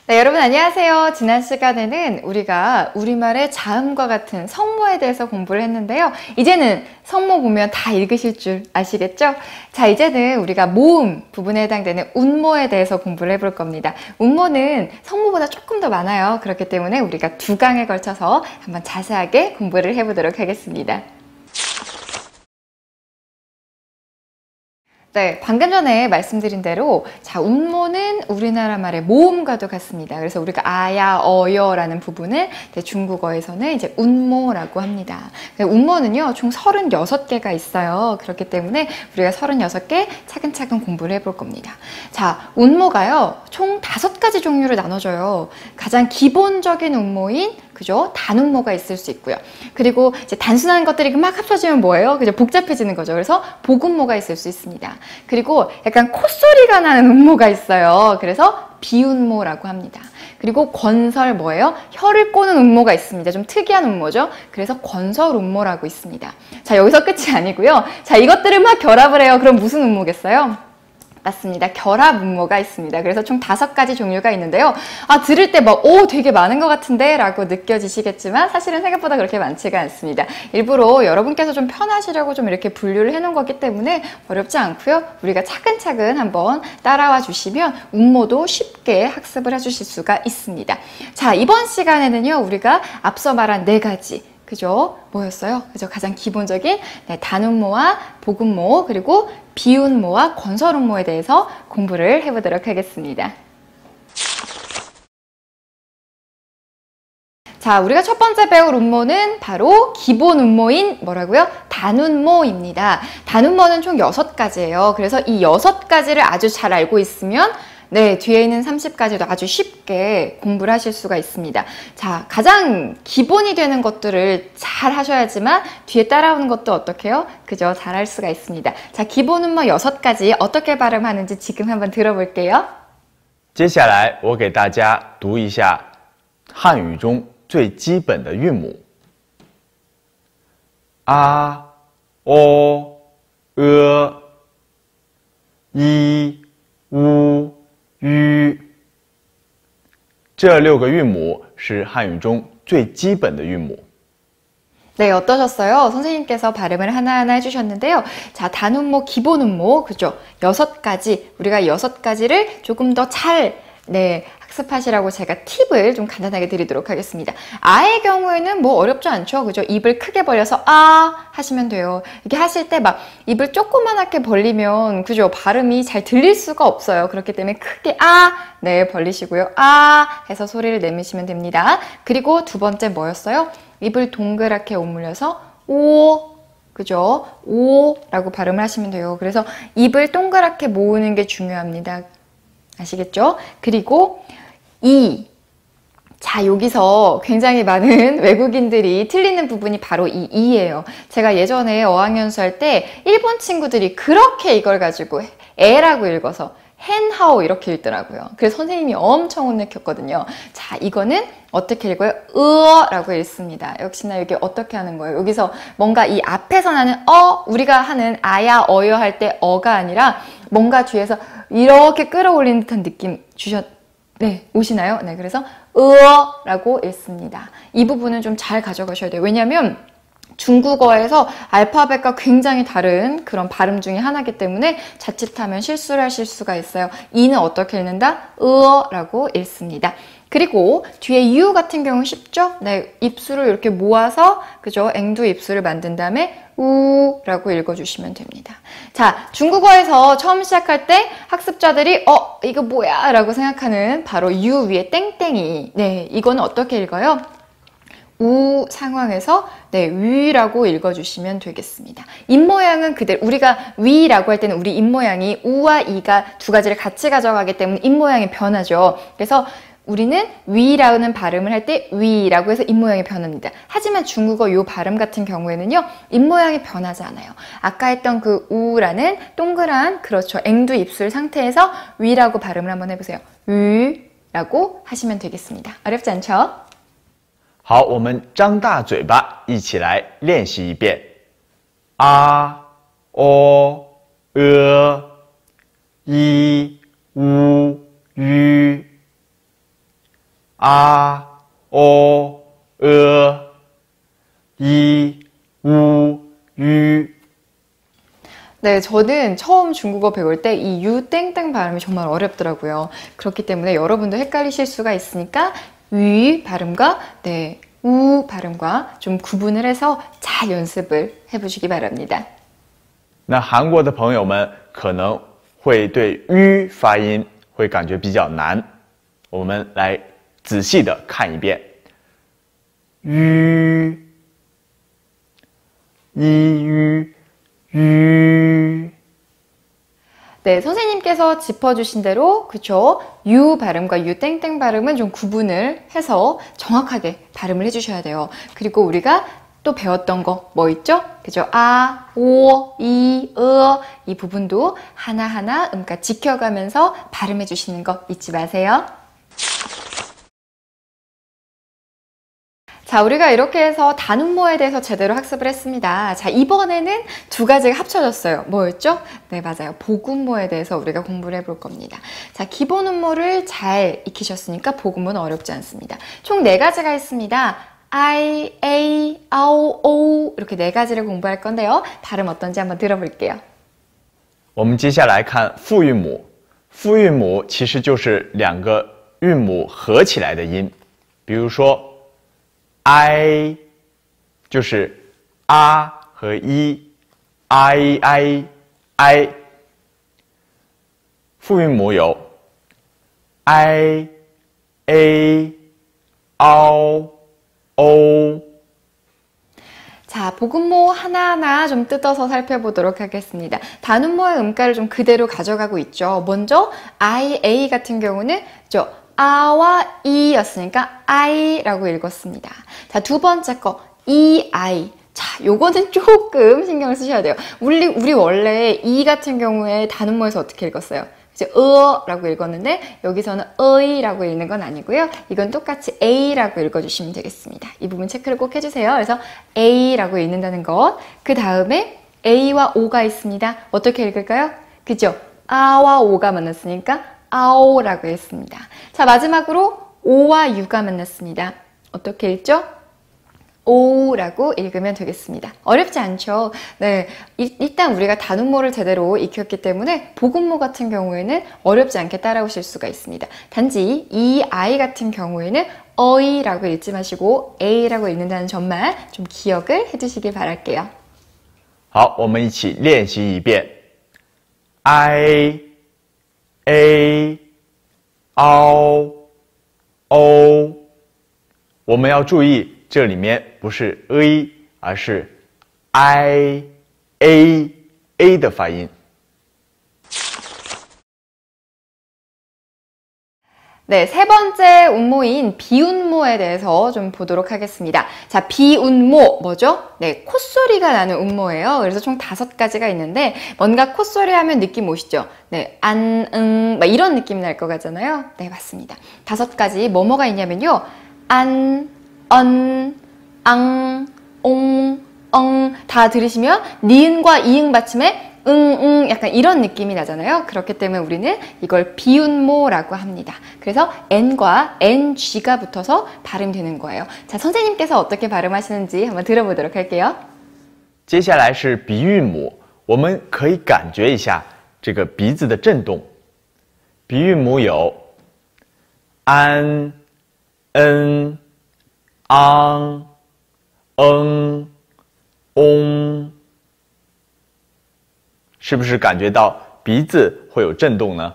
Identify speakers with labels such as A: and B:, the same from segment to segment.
A: 네, 여러분 안녕하세요. 지난 시간에는 우리가 우리말의 자음과 같은 성모에 대해서 공부를 했는데요. 이제는 성모 보면 다 읽으실 줄 아시겠죠? 자, 이제는 우리가 모음 부분에 해당되는 운모에 대해서 공부를 해볼 겁니다. 운모는 성모보다 조금 더 많아요. 그렇기 때문에 우리가 두 강에 걸쳐서 한번 자세하게 공부를 해보도록 하겠습니다. 네, 방금 전에 말씀드린 대로 자, 운모는 우리나라 말의 모음과도 같습니다. 그래서 우리가 아야, 어여라는 부분을 중국어에서는 이제 운모라고 합니다. 운모는요, 총 36개가 있어요. 그렇기 때문에 우리가 36개 차근차근 공부를 해볼 겁니다. 자, 운모가요, 총 5가지 종류로 나눠져요. 가장 기본적인 운모인 그죠? 단운모가 있을 수 있고요. 그리고 이제 단순한 것들이 막 합쳐지면 뭐예요? 그죠? 복잡해지는 거죠. 그래서 복운모가 있을 수 있습니다. 그리고 약간 콧소리가 나는 운모가 있어요. 그래서 비운모라고 합니다. 그리고 건설 뭐예요? 혀를 꼬는 운모가 있습니다. 좀 특이한 운모죠. 그래서 건설운모라고 있습니다. 자, 여기서 끝이 아니고요. 자, 이것들을 막 결합을 해요. 그럼 무슨 운모겠어요? 맞습니다. 결합 운모가 있습니다. 그래서 총 5가지 종류가 있는데요. 아, 들을 때 막, 오, 되게 많은 것 같은데? 라고 느껴지시겠지만 사실은 생각보다 그렇게 많지가 않습니다. 일부러 여러분께서 좀 편하시려고 좀 이렇게 분류를 해놓은 거기 때문에 어렵지 않고요. 우리가 차근차근 한번 따라와 주시면 운모도 쉽게 학습을 해주실 수가 있습니다. 자, 이번 시간에는요. 우리가 앞서 말한 4가지 그죠? 뭐였어요? 그죠? 가장 기본적인 단운모와 복운모 그리고 비운모와 건설운모에 대해서 공부를 해보도록 하겠습니다. 자, 우리가 첫 번째 배울 운모는 바로 기본 운모인 뭐라고요? 단운모입니다. 단운모는 총 6가지예요. 그래서 이 6가지를 아주 잘 알고 있으면 네, 뒤에 있는 30가지도 아주 쉽게 공부를 하실 수가 있습니다. 자, 가장 기본이 되는 것들을 잘 하셔야지만 뒤에 따라오는 것도 어떻게 해요? 그죠? 잘 할 수가 있습니다. 자, 기본은 뭐 6가지 어떻게 발음하는지 지금 한번 들어볼게요.
B: 接下来我给大家读一下汉语中最基本的韵母 a, o, i, u, 유这6个韵母是汉语中最基本的韵母。
A: 네, 어떠셨어요? 선생님께서 발음을 하나하나 해주셨는데요. 자, 단운모, 기본운모, 그죠? 6가지, 우리가 6가지를 조금 더 잘, 네, 학습하시라고 제가 팁을 좀 간단하게 드리도록 하겠습니다. 아의 경우에는 뭐 어렵지 않죠? 그죠? 입을 크게 벌려서 아 하시면 돼요. 이렇게 하실 때 막 입을 조그만하게 벌리면 그죠? 발음이 잘 들릴 수가 없어요. 그렇기 때문에 크게 네, 벌리시고요. 해서 소리를 내미시면 됩니다. 그리고 두 번째 뭐였어요? 입을 동그랗게 오물려서 오 그죠? 오 라고 발음을 하시면 돼요. 그래서 입을 동그랗게 모으는 게 중요합니다. 아시겠죠? 그리고 자, 여기서 굉장히 많은 외국인들이 틀리는 부분이 바로 이 이예요. 제가 예전에 어학연수 할 때 일본 친구들이 그렇게 이걸 가지고 에라고 읽어서 헨하오 이렇게 읽더라고요. 그래서 선생님이 엄청 혼냈거든요. 자, 이거는 어떻게 읽어요? 으어라고 읽습니다. 역시나 이게 어떻게 하는 거예요? 여기서 뭔가 이 앞에서 나는 우리가 하는 아야, 어여 할 때 어가 아니라 뭔가 뒤에서 이렇게 끌어올리는 듯한 느낌 네, 오시나요? 네, 그래서 으어라고 읽습니다. 이 부분은 좀 잘 가져가셔야 돼요. 왜냐하면 중국어에서 알파벳과 굉장히 다른 그런 발음 중에 하나이기 때문에 자칫하면 실수를 하실 수가 있어요. 이는 어떻게 읽는다? 으어라고 읽습니다. 그리고 뒤에 유 같은 경우는 쉽죠? 네, 입술을 이렇게 모아서 그죠? 앵두 입술을 만든 다음에 우라고 읽어주시면 됩니다. 자, 중국어에서 처음 시작할 때 학습자들이 이거 뭐야? 라고 생각하는 바로 유 위에 땡땡이. 네, 이거는 어떻게 읽어요? 우 상황에서 네, 위라고 읽어주시면 되겠습니다. 입모양은 그대로 우리가 위라고 할 때는 우리 입모양이 우와 이가 두 가지를 같이 가져가기 때문에 입모양이 변하죠. 그래서 우리는 위라는 발음을 할 때 위라고 해서 입모양이 변합니다. 하지만 중국어 요 발음 같은 경우에는요. 입모양이 변하지 않아요. 아까 했던 그 우라는 동그란 그렇죠. 앵두 입술 상태에서 위라고 발음을 한번 해보세요. 위라고 하시면 되겠습니다. 어렵지 않죠?
B: 好，我们张大嘴巴，一起来练习一遍。啊、哦、i, u, 유 아, 어, 이, 우, 유.
A: 네, 저는 처음 중국어 배울 때 이 유 땡땡 발음이 정말 어렵더라고요. 그렇기 때문에 여러분도 헷갈리실 수가 있으니까 위 발음과 네, 우 발음과 좀 구분을 해서 잘 연습을 해보시기 바랍니다.
B: 那韩国的朋友们可能会对“吁”发音会感觉比较难，我们来仔细的看一遍。吁，吁。
A: 네, 선생님께서 짚어주신 대로 그쵸? 유 발음과 유 땡땡 발음은 좀 구분을 해서 정확하게 발음을 해주셔야 돼요. 그리고 우리가 또 배웠던 거 뭐 있죠? 그죠? 아, 오, 이, 이 부분도 하나하나 음가 지켜가면서 발음해 주시는 거 잊지 마세요. 자, 우리가 이렇게 해서 단음모에 대해서 제대로 학습을 했습니다. 자, 이번에는 두 가지가 합쳐졌어요. 뭐였죠? 네, 맞아요. 복음모에 대해서 우리가 공부를 해볼 겁니다. 자, 기본 음모를 잘 익히셨으니까 복음모는 어렵지 않습니다. 총 4가지가 있습니다. I, A, AO, O 이렇게 4가지를 공부할 건데요. 발음 어떤지 한번 들어볼게요.
B: 我们接下来看复韵母，复韵母其实就是2个韵母合起来的音，比如说 I 就是啊和一 I。 复韵母有 I A O O。
A: 자, 복음모 하나하나 좀 뜯어서 살펴보도록 하겠습니다. 단음모의 음가를 좀 그대로 가져가고 있죠. 먼저 I, A 같은 경우는 아와 이였으니까 I라고 읽었습니다. 자, 두 번째 거 E, I. 자, 요거는 조금 신경을 쓰셔야 돼요. 우리 원래 이 같은 경우에 단음모에서 어떻게 읽었어요? 이제 라고 읽었는데 여기서는 의라고 읽는 건 아니고요. 이건 똑같이 A라고 읽어주시면 되겠습니다. 이 부분 체크를 꼭 해주세요. 그래서 A라고 읽는다는 것. 그 다음에 A와 O가 있습니다. 어떻게 읽을까요? 그죠? 아와 O가 만났으니까 아오라고 했습니다. 자, 마지막으로 O와 U가 만났습니다. 어떻게 읽죠? 오라고 읽으면 되겠습니다. 어렵지 않죠? 네, 일단 우리가 단음모를 제대로 익혔기 때문에 복음모 같은 경우에는 어렵지 않게 따라오실 수가 있습니다. 단지 이 I 같은 경우에는 어이라고 읽지 마시고 A라고 읽는다는 점만 좀 기억을 해주시길 바랄게요.
B: 好，我们一起练习一遍。I A O O， 我们要注意。 这里面不是 a， 而是 I A 的发音。
A: 네, 세 번째 운모인 비운모에 대해서 좀 보도록 하겠습니다. 자, 비운모 뭐죠? 네, 콧소리가 나는 운모예요. 그래서 총 5가지가 있는데 뭔가 콧소리 하면 느낌 오시죠? 네, 안, 막 이런 느낌 날 것 같잖아요. 네, 맞습니다. 5가지 뭐가 있냐면요. 안, 언, 앙, 옹, 엉 다 들으시면 니은과 이응 받침에 약간 이런 느낌이 나잖아요. 그렇기 때문에 우리는 이걸 비운모라고 합니다. 그래서 N과 NG가 붙어서 발음되는 거예요. 자, 선생님께서 어떻게 발음하시는지 한번 들어보도록 할게요.
B: 接下来是鼻韵母，我们可以感觉一下这个鼻子的震动。鼻韵母有安、恩、昂、응、옹， 是不是感觉到鼻子会有震动呢？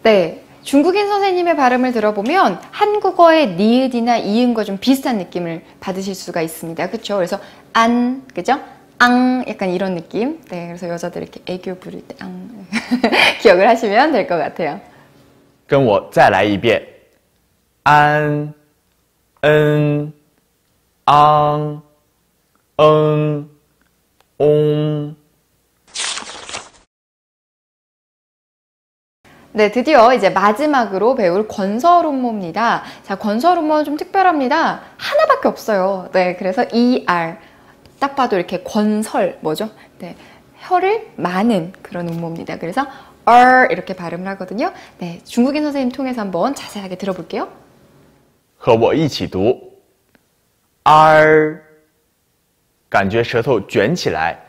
A: 네, 중국인 선생님의 발음을 들어보면 한국어의 니은이나 이응과 좀 비슷한 느낌을 받으실 수가 있습니다. 그렇죠? 그래서 안, 그죠? 앙, 약간 이런 느낌. 네, 그래서 여자들 이렇게 애교 부를 때 앙 기억을 하시면 될 것 같아요.
B: 跟我再来一遍，安、恩、昂、응、옹。
A: 네, 드디어 이제 마지막으로 배울 건설음모입니다. 자, 건설음모는 좀 특별합니다. 하나밖에 없어요. 네, 그래서 ER. 딱 봐도 이렇게 건설, 뭐죠? 네, 혀를 마는 그런 음모입니다. 그래서 이렇게 발음을 하거든요. 네, 중국인 선생님 통해서 한번 자세하게 들어볼게요.
B: 和我一起读 R 感觉舌头卷起来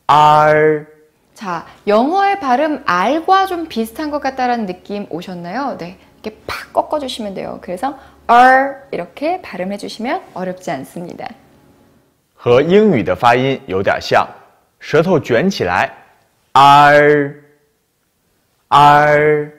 B: R
A: 자, 영어의 발음 R과 좀 비슷한 것 같다라는 느낌 오셨나요? 네, 이렇게 팍 꺾어주시면 돼요. 그래서 R 이렇게 발음해 주시면 어렵지 않습니다.
B: 和英语的发音有点像，舌头卷起来 R R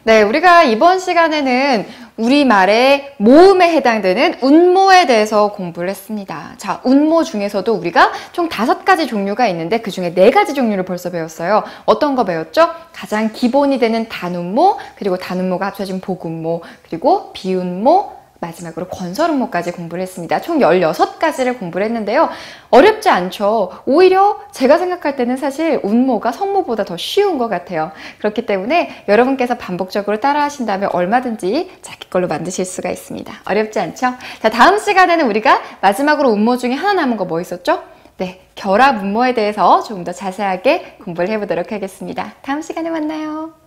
A: 네, 우리가 이번 시간에는 우리말의 모음에 해당되는 운모에 대해서 공부를 했습니다. 자, 운모 중에서도 우리가 총 5가지 종류가 있는데 그 중에 4가지 종류를 벌써 배웠어요. 어떤 거 배웠죠? 가장 기본이 되는 단운모, 그리고 단운모가 합쳐진 복운모, 그리고 비운모, 마지막으로 건설운모까지 공부를 했습니다. 총 16가지를 공부를 했는데요. 어렵지 않죠? 오히려 제가 생각할 때는 사실 운모가 성모보다 더 쉬운 것 같아요. 그렇기 때문에 여러분께서 반복적으로 따라 하신 다음에 얼마든지 자기 걸로 만드실 수가 있습니다. 어렵지 않죠? 자, 다음 시간에는 우리가 마지막으로 운모 중에 하나 남은 거 뭐 있었죠? 네, 결합 운모에 대해서 조금 더 자세하게 공부를 해보도록 하겠습니다. 다음 시간에 만나요.